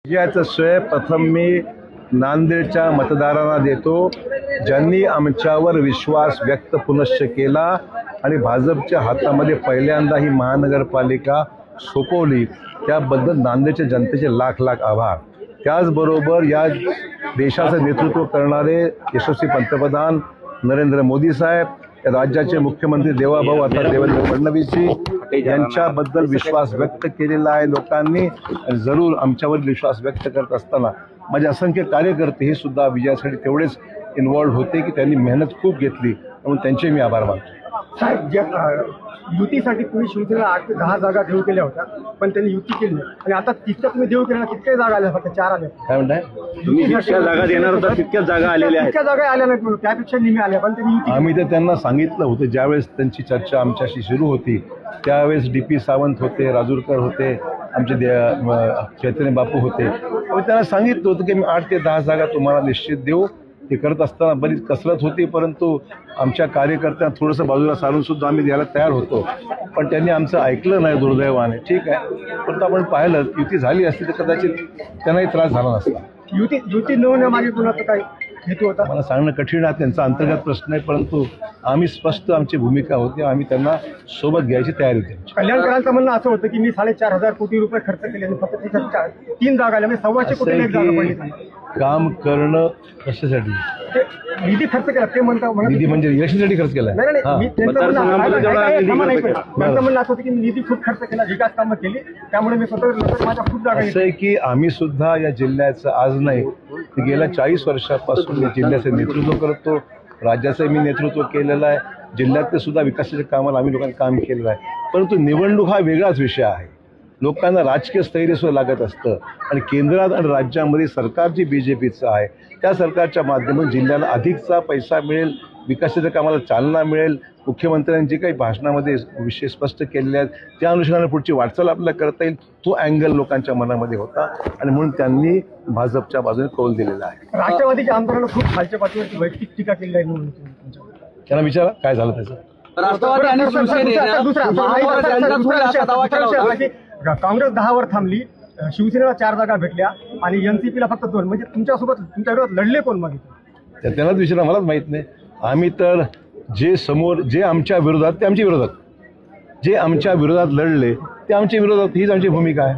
विजयाचं श्रेय प्रथम मी नांदेडच्या मतदारांना देतो, ज्यांनी आमच्यावर विश्वास व्यक्त पुनश्च केला आणि भाजपच्या हातामध्ये पहिल्यांदा ही महानगरपालिका सोपवली, त्याबद्दल नांदेडच्या जनतेचे लाख लाख आभार। त्याचबरोबर या देशाचं नेतृत्व करणारे यशस्वी पंतप्रधान नरेंद्र मोदी साहेब, राज्याचे मुख्यमंत्री देवाभाऊ अर्थात देवेंद्र फडणवीसजी यांच्याबद्दल विश्वास व्यक्त केलेला आहे लोकांनी। जरूर आमच्यावर विश्वास व्यक्त करत असताना माझे असंख्य कार्यकर्ते हे सुद्धा विजयासाठी तेवढेच इन्व्हॉल्व होते की त्यांनी मेहनत खूप घेतली, म्हणून त्यांचे मी आभार मानतो। युतीसाठी तुम्ही शिवसेनेला 8 ते 10 जागा देऊ केल्या होत्या, पण त्यांनी युती केली आणि आता तितक्या तुम्ही देऊ केल्या, कितक्या जागा आल्या? फक्त 4 आल्या। काय म्हणताय? तुम्ही जितक्या जागा देणार होता तितक्याच जागा आलेल्या आहेत। तितक्या जागा आल्या नाहीत, म्हणून त्यापेक्षा निम्मे आल्या, पण त्यांनी युती। आम्ही तर त्यांना सांगितलं होतं, ज्यावेळेस त्यांची चर्चा आमच्याशी सुरू होती त्यावेळेस DP सावंत होते, राजूरकर होते, आमचे चैतन्य बापू होते। आम्ही त्यांना सांगितलं होतं की मी 8 ते 10 जागा तुम्हाला निश्चित देऊ। ते करत असताना बरीच कसरत होती, परंतु आमच्या कार्यकर्त्यांना थोडंसं बाजूला सारून सुद्धा आम्ही द्यायला तयार होतो, पण त्यांनी आमचं ऐकलं नाही दुर्दैवाने। ठीक आहे, पण आपण पाहिलं युती झाली असती तर कदाचित त्यांनाही त्रास झाला नसता। युती न होण्यामागे कुणाचा काय हेतू होता मला सांगणं कठीण आहे, त्यांचा अंतर्गत प्रश्न आहे, परंतु आम्ही स्पष्ट आमची भूमिका होती, आम्ही त्यांना सोबत घ्यायची तयारी होती। कल्याणकरांचं म्हणणं असं होतं की मी 4.5 कोटी रुपये खर्च केले आणि फक्त 3 जागा आल्या, म्हणजे 2.25 कोटी एक जागा पडली। काम करणं कशासाठी? निधी खर्च केला ते निधी म्हणजे इलेक्शनसाठी खर्च केलाय? नाही, त्यांचं म्हणणं असं होतं की मी निधी खूप खर्च केला, विकास कामं केली, त्यामुळे मी स्वतः माझ्या खूप जागा। असं आहे की आम्ही सुद्धा या जिल्ह्याचं आज नाही, गेल्या 40 वर्षापासून मी जिल्ह्याचं नेतृत्व करतो, राज्याचं मी नेतृत्व केलेलं आहे, जिल्ह्यातले सुद्धा विकासाच्या कामाला आम्ही लोकांनी काम केलेलं आहे। परंतु निवडणूक हा वेगळाच विषय आहे, लोकांना राजकीय स्थैर्य सुद्धा लागत असतं आणि केंद्रात आणि राज्यामध्ये सरकार जी BJPचं आहे त्या सरकारच्या माध्यमातून जिल्ह्याला अधिकचा पैसा मिळेल, विकासाच्या कामाला चालना मिळेल। मुख्यमंत्र्यांनी जे काही भाषणामध्ये विषय स्पष्ट केलेले आहेत त्या अनुषंगाने पुढची वाटचाल आपल्याला करता येईल, तो अँगल लोकांच्या मनामध्ये होता आणि म्हणून त्यांनी भाजपच्या बाजूने कौल दिलेला आहे। राष्ट्रवादीच्या आमदारांना खूप खालच्या पातळीवरती वैयक्तिक टीका केली आहे म्हणून त्यांना विचारा काय झालं त्याचं। राष्ट्रवादी आणि काँग्रेस 10 वर थांबली, शिवसेनेला 4 जागा भेटल्या आणि NCPला फक्त 2, म्हणजे तुमच्यासोबत तुमच्या विरोधात लढले कोण? मग त्यांनाच विचारा, मलाच माहित नाही। आम्ही तर जे आमच्या विरोधात ते आमच्या विरोधात, जे आमच्या विरोधात लढले ते आमच्या विरोधात, हीच आमची भूमिका आहे।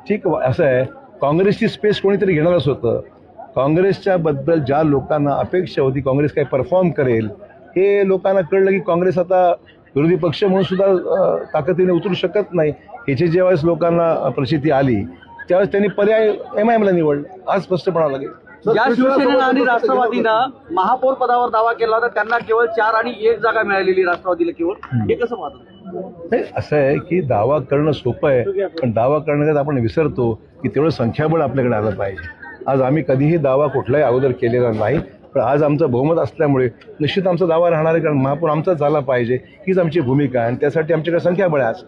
ठीक असं आहे, काँग्रेसची स्पेस कोणीतरी घेणारच होतं। काँग्रेसच्या बद्दल ज्या लोकांना अपेक्षा होती काँग्रेस काही परफॉर्म करेल, हे लोकांना कळलं की काँग्रेस आता विरोधी पक्ष म्हणून सुद्धा ताकदीने उतरू शकत नाही। ह्याची ज्यावेळेस लोकांना प्रचिती आली त्यावेळेस त्यांनी पर्याय MIMला निवडलं, आज स्पष्ट म्हणावं लागेल। ज्या शिवसेनेनं आणि राष्ट्रवादीनं महापौर पदावर दावा केला होता त्यांना केवळ 4 आणि 1 जागा मिळालेली, राष्ट्रवादीला केवळ, हे कसं पाहतो? असं आहे की दावा करणं सोपं आहे, पण दावा करण्यात आपण विसरतो की तेवढं संख्याबळ आपल्याकडे आलं पाहिजे। आज आम्ही कधीही दावा कुठलाही अगोदर केलेला नाही, पण आज आमचं बहुमत असल्यामुळे निश्चित आमचा दावा राहणार आहे, कारण महापौर आमचाच झाला पाहिजे हीच आमची भूमिका आहे आणि त्यासाठी आमच्याकडे संख्याबळ आहे। आज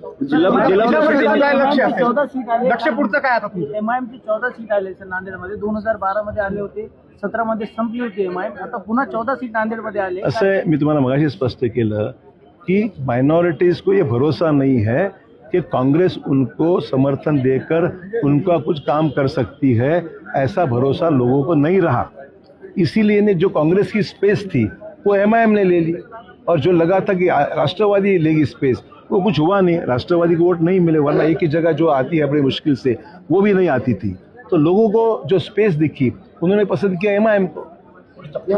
लक्ष पुढचं काय आता? MIMची 14 सीट आले सर नांदेडमध्ये, 2012 मध्ये आले होते, 17 मध्ये संपली होती MIM, आता पुन्हा 14 सीट नांदेडमध्ये आले। असं आहे, मी तुम्हाला मगाशी स्पष्ट केलं की माइनॉरिटीज़ को ये भरोसा नहीं है कि कांग्रेस उनको समर्थन देकर उनका कुछ काम कर सकती है, ऐसा भरोसा लोगों को नहीं रहा। इसीलिए ने जो कांग्रेस की स्पेस थी वो MIM ने ले ली, और जो लगा था कि राष्ट्रवादी लेगी स्पेस, वो कुछ हुआ नहीं, राष्ट्रवादी को वोट नहीं मिले, वरना एक ही जगह जो आती है बड़ी मुश्किल से वो भी नहीं आती थी। तो लोगों को जो स्पेस दिखी उन्होंने पसंद किया MIM को। पुन्हा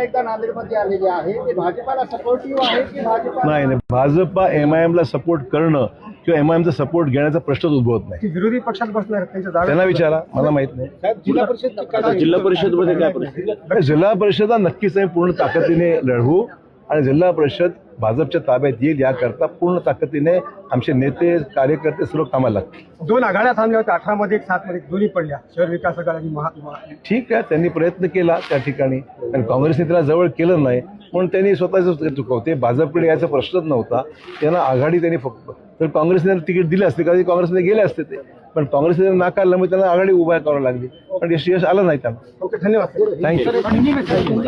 एकदा नांदेडमध्ये आलेले आहे, ते भाजपाला सपोर्टिव्ह आहे की भाजपा? नाही, भाजपा MIMला सपोर्ट करणं किंवा MIMचा सपोर्ट घेण्याचा प्रश्नच उद्भवत नाही। विरोधी पक्षात बसणार त्यांना विचारा, मला माहित नाही। जिल्हा परिषदमध्ये काय परिस्थिती? जिल्हा परिषद नक्कीच आम्ही पूर्ण ताकदीने लढवू आणि जिल्हा परिषद भाजपच्या ताब्यात येईल याकरता पूर्ण ताकदीने आमचे नेते कार्यकर्ते सर्व कामाला लागतील। 2 आघाड्या थांबल्या होत्या, 18 मध्ये 7 मध्ये दोन्ही पडल्या, शहर विकास आघाडी आणि महात्मा। ठीक आहे, त्यांनी प्रयत्न केला त्या ठिकाणी आणि काँग्रेसने त्याला जवळ केलं नाही, म्हणून त्यांनी स्वतःच चुकवते, भाजपकडे यायचा प्रश्नच नव्हता। त्यांना आघाडी त्यांनी फक्त, तर काँग्रेसने तिकीट दिले असते कधी काँग्रेसने गेले असते ते, पण काँग्रेसने नाकारलं, मग त्यांना आघाडी उभा करावी लागली, पण यश आलं नाही त्यांना। ओके, धन्यवाद, थँक्यू।